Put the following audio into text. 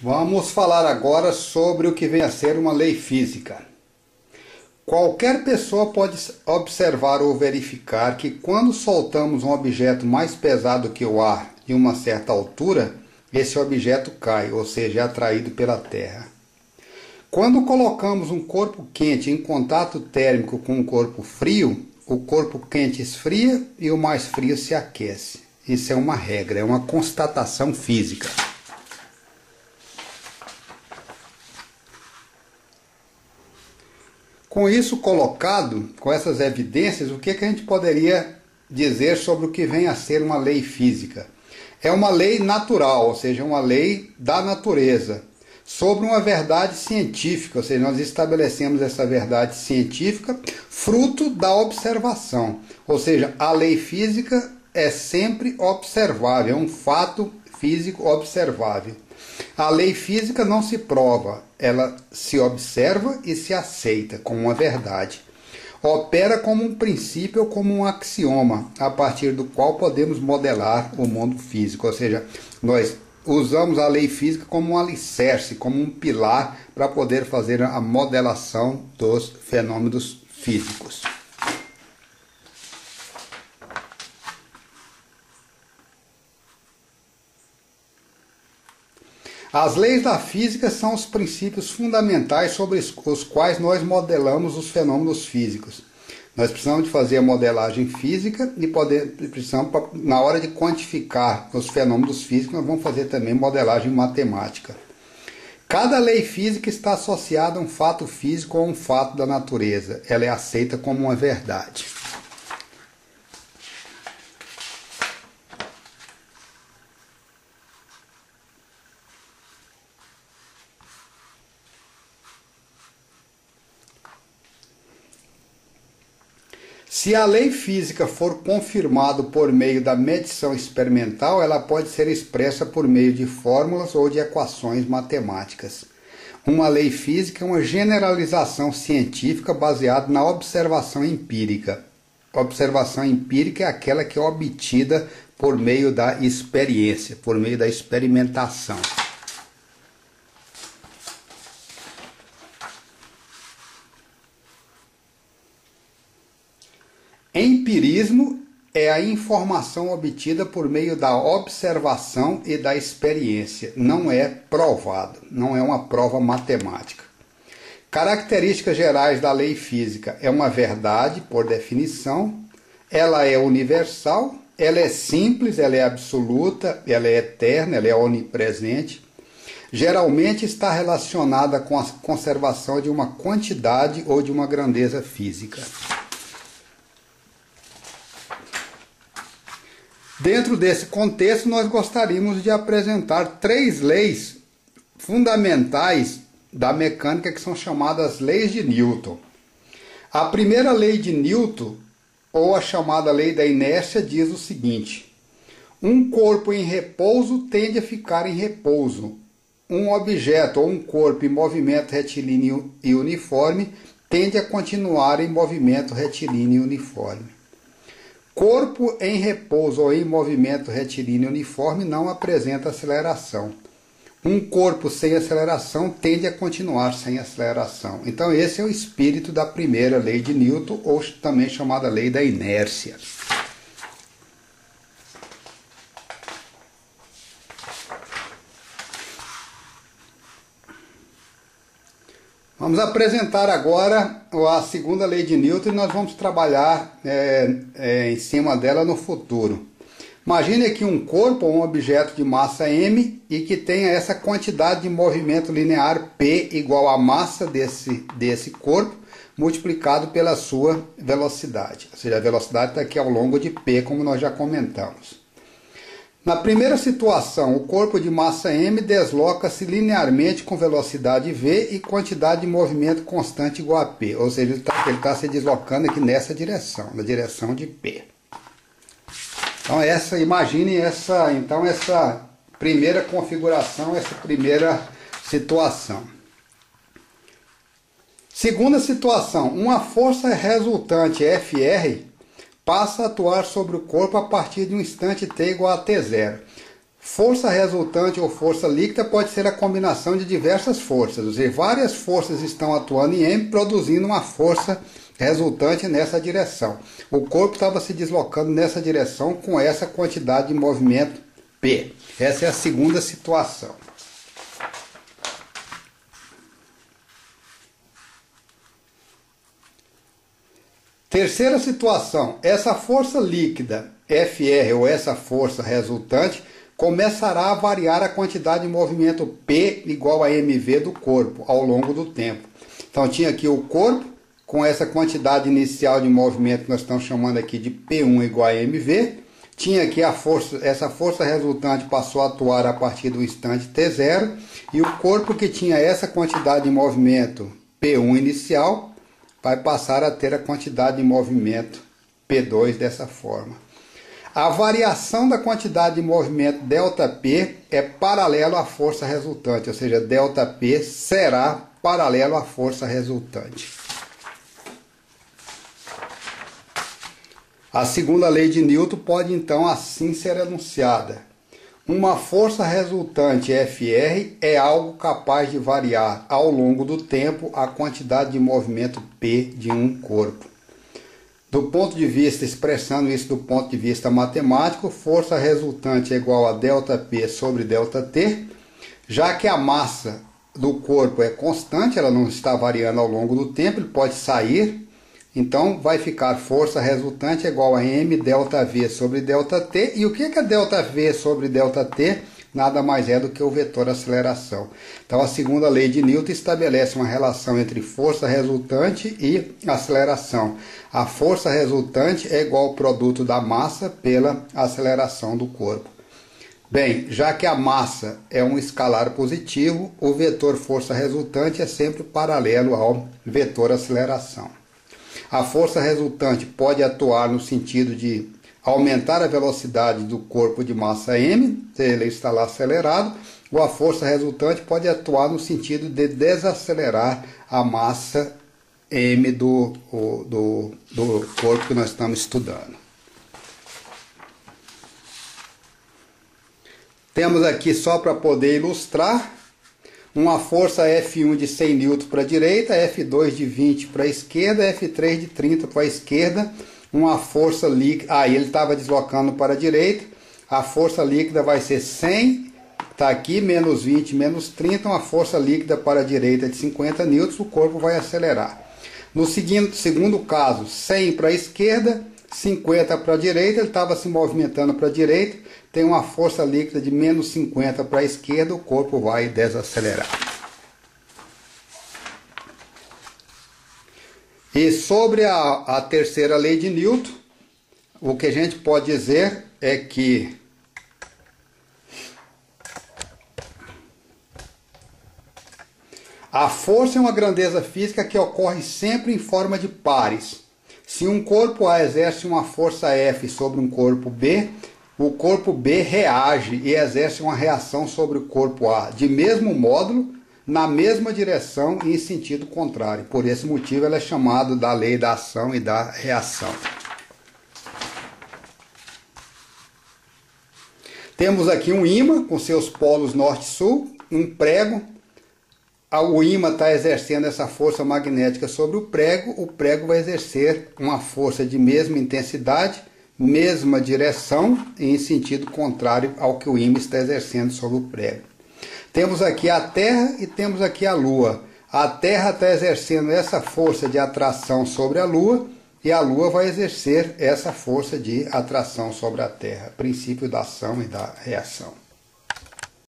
Vamos falar agora sobre o que vem a ser uma lei física. Qualquer pessoa pode observar ou verificar que quando soltamos um objeto mais pesado que o ar de uma certa altura, esse objeto cai, ou seja, é atraído pela Terra. Quando colocamos um corpo quente em contato térmico com um corpo frio, o corpo quente esfria e o mais frio se aquece. Isso é uma regra, é uma constatação física. Com isso colocado, com essas evidências, o que a gente poderia dizer sobre o que vem a ser uma lei física? É uma lei natural, ou seja, uma lei da natureza, sobre uma verdade científica, ou seja, nós estabelecemos essa verdade científica fruto da observação, ou seja, a lei física é sempre observável, é um fato físico observável. A lei física não se prova, ela se observa e se aceita como uma verdade. Opera como um princípio ou como um axioma, a partir do qual podemos modelar o mundo físico. Ou seja, nós usamos a lei física como um alicerce, como um pilar para poder fazer a modelação dos fenômenos físicos. As leis da física são os princípios fundamentais sobre os quais nós modelamos os fenômenos físicos. Nós precisamos de fazer a modelagem física e precisamos, na hora de quantificar os fenômenos físicos, nós vamos fazer também modelagem matemática. Cada lei física está associada a um fato físico ou a um fato da natureza. Ela é aceita como uma verdade. Se a lei física for confirmada por meio da medição experimental, ela pode ser expressa por meio de fórmulas ou de equações matemáticas. Uma lei física é uma generalização científica baseada na observação empírica. A observação empírica é aquela que é obtida por meio da experiência, por meio da experimentação. Empirismo é a informação obtida por meio da observação e da experiência. Não é provado, não é uma prova matemática. Características gerais da lei física: é uma verdade, por definição, ela é universal, ela é simples, ela é absoluta, ela é eterna, ela é onipresente. Geralmente está relacionada com a conservação de uma quantidade ou de uma grandeza física. Dentro desse contexto, nós gostaríamos de apresentar 3 leis fundamentais da mecânica que são chamadas leis de Newton. A primeira lei de Newton, ou a chamada lei da inércia, diz o seguinte: um corpo em repouso tende a ficar em repouso. Um objeto ou um corpo em movimento retilíneo e uniforme tende a continuar em movimento retilíneo e uniforme. Corpo em repouso ou em movimento retilíneo uniforme não apresenta aceleração. Um corpo sem aceleração tende a continuar sem aceleração. Então esse é o espírito da primeira lei de Newton, ou também chamada lei da inércia. Vamos apresentar agora a segunda lei de Newton e nós vamos trabalhar em cima dela no futuro. Imagine aqui um corpo ou um objeto de massa m e que tenha essa quantidade de movimento linear P igual à massa desse corpo multiplicado pela sua velocidade. Ou seja, a velocidade está aqui ao longo de P, como nós já comentamos. Na primeira situação, o corpo de massa m desloca-se linearmente com velocidade v e quantidade de movimento constante igual a p. Ou seja, ele está se deslocando aqui nessa direção, na direção de p. Então imagine essa primeira configuração, essa primeira situação. Segunda situação, uma força resultante Fr passa a atuar sobre o corpo a partir de um instante t igual a t0. Força resultante ou força líquida pode ser a combinação de diversas forças, ou seja, várias forças estão atuando em M, produzindo uma força resultante nessa direção. O corpo estava se deslocando nessa direção com essa quantidade de movimento P. Essa é a segunda situação. Terceira situação, essa força líquida FR ou essa força resultante começará a variar a quantidade de movimento P igual a mv do corpo ao longo do tempo. Então tinha aqui o corpo com essa quantidade inicial de movimento que nós estamos chamando aqui de P1 igual a mv. Tinha aqui a força, essa força resultante passou a atuar a partir do instante T0 e o corpo que tinha essa quantidade de movimento P1 inicial vai passar a ter a quantidade de movimento P2 dessa forma. A variação da quantidade de movimento ΔP é paralelo à força resultante, ou seja, ΔP será paralelo à força resultante. A segunda lei de Newton pode então assim ser enunciada. Uma força resultante Fr é algo capaz de variar ao longo do tempo a quantidade de movimento P de um corpo. Do ponto de vista, expressando isso do ponto de vista matemático, força resultante é igual a ΔP sobre ΔT, já que a massa do corpo é constante, ela não está variando ao longo do tempo, ele pode sair, então vai ficar força resultante é igual a m ΔV sobre ΔT, e o que é ΔV sobre ΔT? Nada mais é do que o vetor aceleração. Então a segunda lei de Newton estabelece uma relação entre força resultante e aceleração. A força resultante é igual ao produto da massa pela aceleração do corpo. Bem, já que a massa é um escalar positivo, o vetor força resultante é sempre paralelo ao vetor aceleração. A força resultante pode atuar no sentido de aumentar a velocidade do corpo de massa m, se ele está lá acelerado, ou a força resultante pode atuar no sentido de desacelerar a massa m do corpo que nós estamos estudando. Temos aqui, só para poder ilustrar, uma força F1 de 100 N para a direita, F2 de 20 para a esquerda, F3 de 30 para a esquerda, uma força líquida, aí ele estava deslocando para a direita, a força líquida vai ser 100, está aqui, menos 20, menos 30, uma força líquida para a direita de 50 N, o corpo vai acelerar. No segundo caso, 100 para a esquerda, 50 para a direita, ele estava se movimentando para a direita, tem uma força líquida de menos 50 para a esquerda, o corpo vai desacelerar. E sobre a terceira lei de Newton, o que a gente pode dizer é que a força é uma grandeza física que ocorre sempre em forma de pares. Se um corpo A exerce uma força F sobre um corpo B, o corpo B reage e exerce uma reação sobre o corpo A de mesmo módulo, na mesma direção e em sentido contrário. Por esse motivo ela é chamada da lei da ação e da reação. Temos aqui um ímã com seus polos norte e sul, um prego. O ímã está exercendo essa força magnética sobre o prego vai exercer uma força de mesma intensidade, mesma direção e em sentido contrário ao que o ímã está exercendo sobre o prego. Temos aqui a Terra e temos aqui a Lua. A Terra está exercendo essa força de atração sobre a Lua e a Lua vai exercer essa força de atração sobre a Terra. Princípio da ação e da reação.